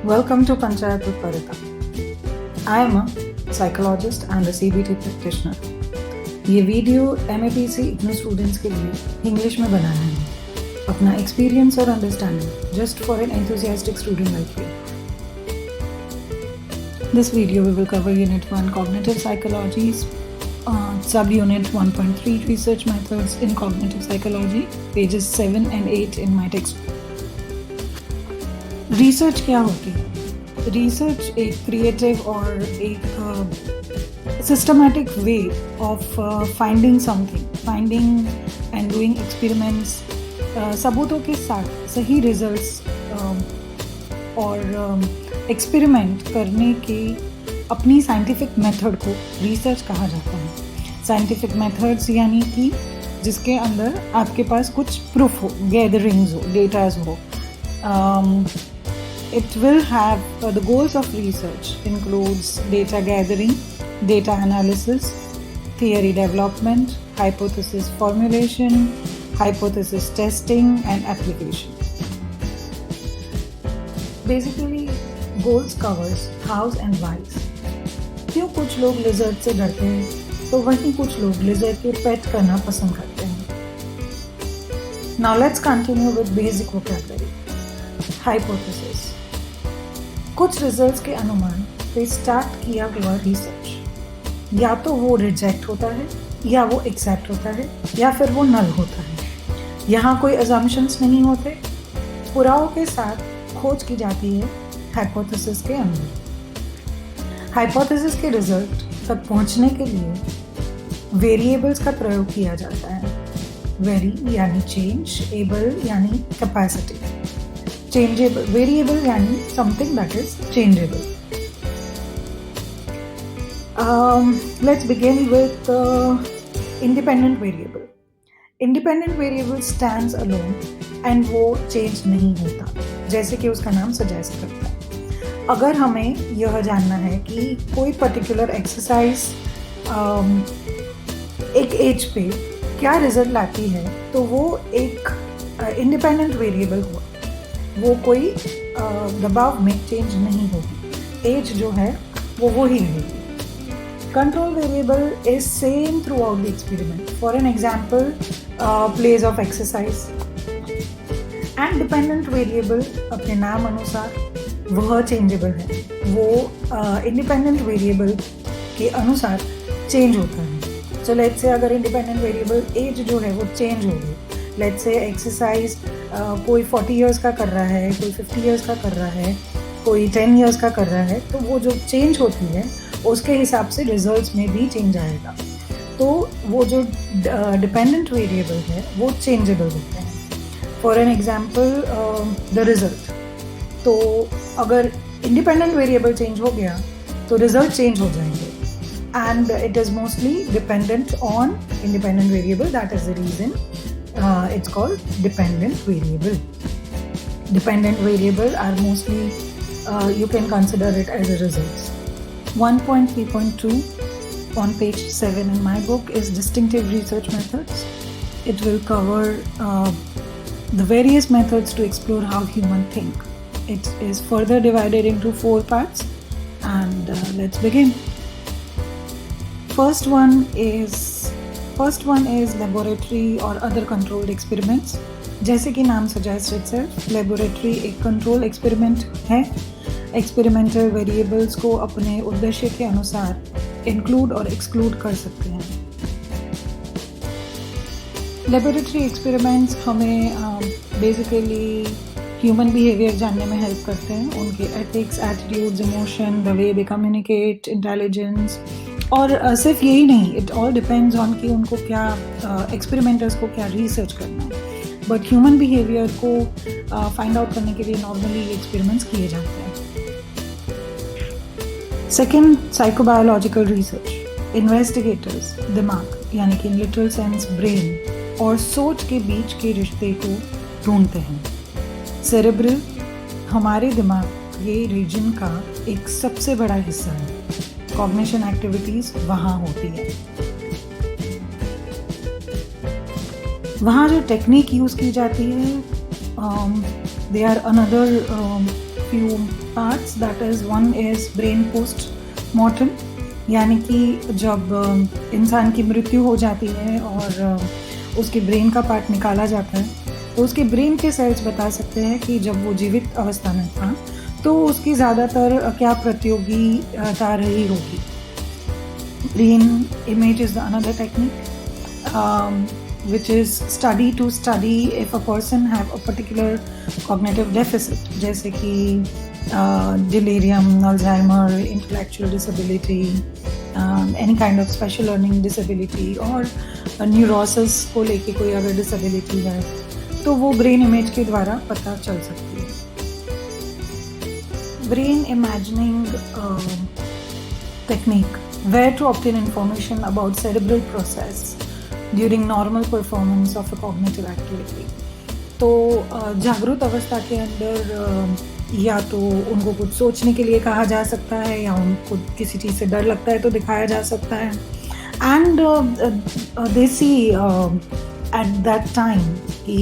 Welcome to Panchayat with Parita. I am a psychologist and a CBT practitioner. ये video MAPC IGNOU students के लिए English में बनाया है अपना एक्सपीरियंस और understanding just for an enthusiastic student like you. This video we will cover Unit 1 Cognitive Psychology, Sub-Unit 1.3 Research Methods in Cognitive Psychology, pages 7 and 8 in my textbook. Research क्या होती है? रिसर्च एक creative और एक systematic way of finding something, finding and doing experiments, सबूतों के साथ सही रिजल्ट्स और एक्सपेरिमेंट करने के अपनी साइंटिफिक मेथड को रिसर्च कहा जाता है. साइंटिफिक मेथड्स यानी कि जिसके अंदर आपके पास कुछ प्रूफ हो, गैदरिंग्स हो, डेटाज हो. It will have the goals of research includes data gathering, data analysis, theory development, hypothesis formulation, hypothesis testing and application. Basically, goals covers hows and whys. क्यों कुछ लोग lizard से डरते हैं तो वहीं कुछ लोग lizard के pet करना पसंद करते हैं. Now let's continue with basic vocabulary. Hypothesis. कुछ रिजल्ट्स के अनुमान पे स्टार्ट किया हुआ रिसर्च या तो वो रिजेक्ट होता है या वो एक्सेप्ट होता है या फिर वो नल होता है. यहाँ कोई अजम्पशंस नहीं होते, पुरावों के साथ खोज की जाती है हाइपोथेसिस के अंदर. हाइपोथेसिस के रिजल्ट तक पहुँचने के लिए वेरिएबल्स का प्रयोग किया जाता है. वेरी यानी चेंज, एबल यानी कैपेसिटी. Changeable variable यानी something that is changeable. Let's begin with independent variable. Independent variable stands alone and वो change नहीं होता, जैसे कि उसका नाम suggest करता है. अगर हमें यह जानना है कि कोई particular exercise एक एज पे क्या रिजल्ट लाती है तो वो एक independent variable हुआ, वो कोई दबाव में चेंज नहीं होगी. एज जो है वो ही रहेगी. Control variable is same through out the experiment. For an example, place of exercise. And dependent variable अपने नाम अनुसार वह चेंजेबल है. वो इंडिपेंडेंट वेरिएबल के अनुसार चेंज होता है. सो लेट्स से अगर इंडिपेंडेंट वेरिएबल एज जो है वो चेंज होगी, लेट्स से एक्सरसाइज कोई 40 इयर्स का कर रहा है, कोई 50 इयर्स का कर रहा है, कोई 10 इयर्स का कर रहा है, तो वो जो चेंज होती है उसके हिसाब से रिजल्ट्स में भी चेंज आएगा. तो वो जो डिपेंडेंट वेरिएबल है वो चेंजेबल होते हैं. For an example the result. तो अगर इंडिपेंडेंट वेरिएबल चेंज हो गया तो रिजल्ट चेंज हो जाएंगे. And it is mostly dependent on independent variable. That is the reason it's called dependent variable. Dependent variable are mostly you can consider it as a results. 1.3.2 on page 7 in my book is distinctive research methods. It will cover the various methods to explore how humans think. It is further divided into 4 parts and let's begin. First one is laboratory or other controlled experiments. जैसे कि नाम suggests itself, laboratory एक control experiment है. Experimental variables को अपने उद्देश्य के अनुसार include और exclude कर सकते हैं. Laboratory experiments हमें basically human behavior जानने में help करते हैं. उनके ethics, attitudes, emotion, the way they communicate, intelligence. और सिर्फ यही नहीं, इट ऑल डिपेंड्स ऑन कि उनको क्या एक्सपेरिमेंटर्स को क्या रिसर्च करना है. बट ह्यूमन बिहेवियर को फाइंड आउट करने के लिए नॉर्मली एक्सपेरिमेंट्स किए जाते हैं. Second, साइकोबायोलॉजिकल research. इन्वेस्टिगेटर्स दिमाग यानी कि इन लिटरल सेंस ब्रेन और सोच के बीच के रिश्ते को ढूंढते हैं. सेरेब्रल हमारे दिमाग के रीजन का एक सबसे बड़ा हिस्सा है. कॉग्निशन एक्टिविटीज़ वहाँ होती है. वहाँ जो टेक्निक यूज़ की जाती है, they are another few parts. That is, one is brain post mortem, यानी कि जब इंसान की मृत्यु हो जाती है और उसके ब्रेन का पार्ट निकाला जाता है, तो उसके ब्रेन के सेल्स बता सकते हैं कि जब वो जीवित अवस्था में था तो उसकी ज़्यादातर क्या प्रतियोगिता रही होगी. Brain image is another technique, which is to study if a person have a particular cognitive deficit, जैसे कि delirium, Alzheimer, intellectual disability, any kind of special learning disability और neurosis को लेके कोई अगर disability है तो वो brain image के द्वारा पता चल सकती है. Brain imagining technique, where to obtain information about cerebral process during normal performance of a cognitive activity. तो जागरूक अवस्था के अंदर या तो उनको कुछ सोचने के लिए कहा जा सकता है या उनको किसी चीज़ से डर लगता है तो दिखाया जा सकता है. And they see at that time कि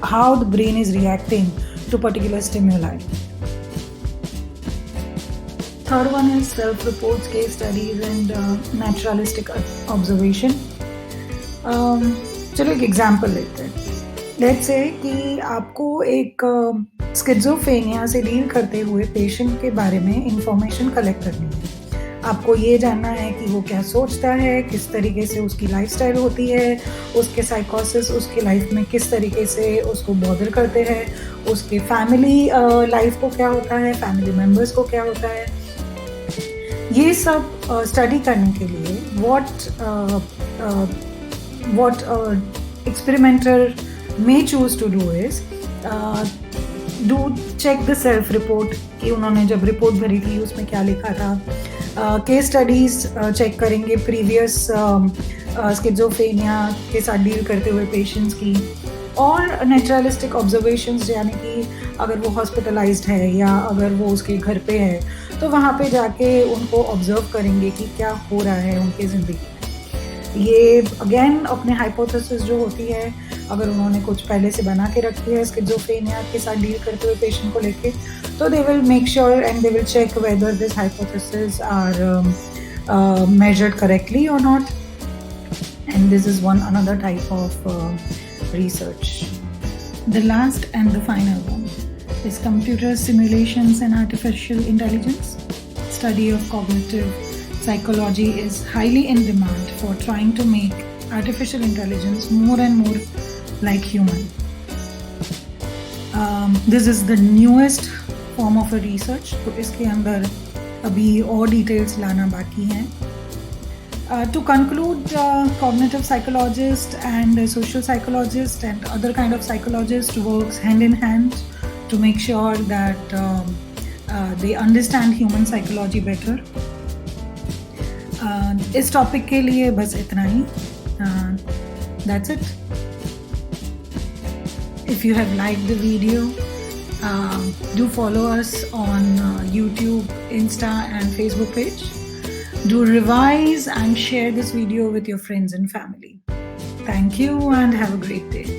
how the brain is reacting to particular stimuli. Third one is self-reports, case studies and naturalistic observation. चलो एक एग्जाम्पल लेते हैं. लेट्स से कि आपको एक स्किज़ोफ्रेनिया से डील करते हुए पेशेंट के बारे में इंफॉर्मेशन कलेक्ट करनी है. आपको ये जानना है कि वो क्या सोचता है, किस तरीके से उसकी लाइफस्टाइल होती है, उसके साइकोसिस उसकी लाइफ में किस तरीके से उसको बॉदर करते हैं, उसके फैमिली लाइफ को क्या होता है, फैमिली मेम्बर्स को क्या होता है. ये सब स्टडी करने के लिए what experimenter may choose to do is do check the self report कि उन्होंने जब रिपोर्ट भरी थी उसमें क्या लिखा था. केस स्टडीज चेक करेंगे प्रीवियस स्किज़ोफ्रेनिया के साथ डील करते हुए पेशेंट्स की, और नेचुरलिस्टिक ऑब्जर्वेशंस, यानी कि अगर वो हॉस्पिटलाइज्ड है या अगर वो उसके घर पे है तो वहाँ पे जाके उनको ऑब्जर्व करेंगे कि क्या हो रहा है उनकी ज़िंदगी में. ये अगेन अपने हाइपोथेसिस जो होती है, अगर उन्होंने कुछ पहले से बना के रखी है स्किज़ोफ्रेनिया के साथ डील करते हुए पेशेंट को लेके, तो they will make sure and they will check whether this hypothesis are measured correctly और not. And this is one another type of research. The last and the final one is computer simulations and artificial intelligence. Study of cognitive psychology is highly in demand for trying to make artificial intelligence more and more like human. This is the newest form of a research, तो इसके अंदर अभी और details लाना बाकी हैं. To conclude, cognitive psychologist and social psychologist and other kind of psychologist works hand in hand to make sure that they understand human psychology better. इस topic के लिए बस इतना ही. That's it. If you have liked the video, do follow us on YouTube, Insta and Facebook page. Do revise and share this video with your friends and family. Thank you and have a great day.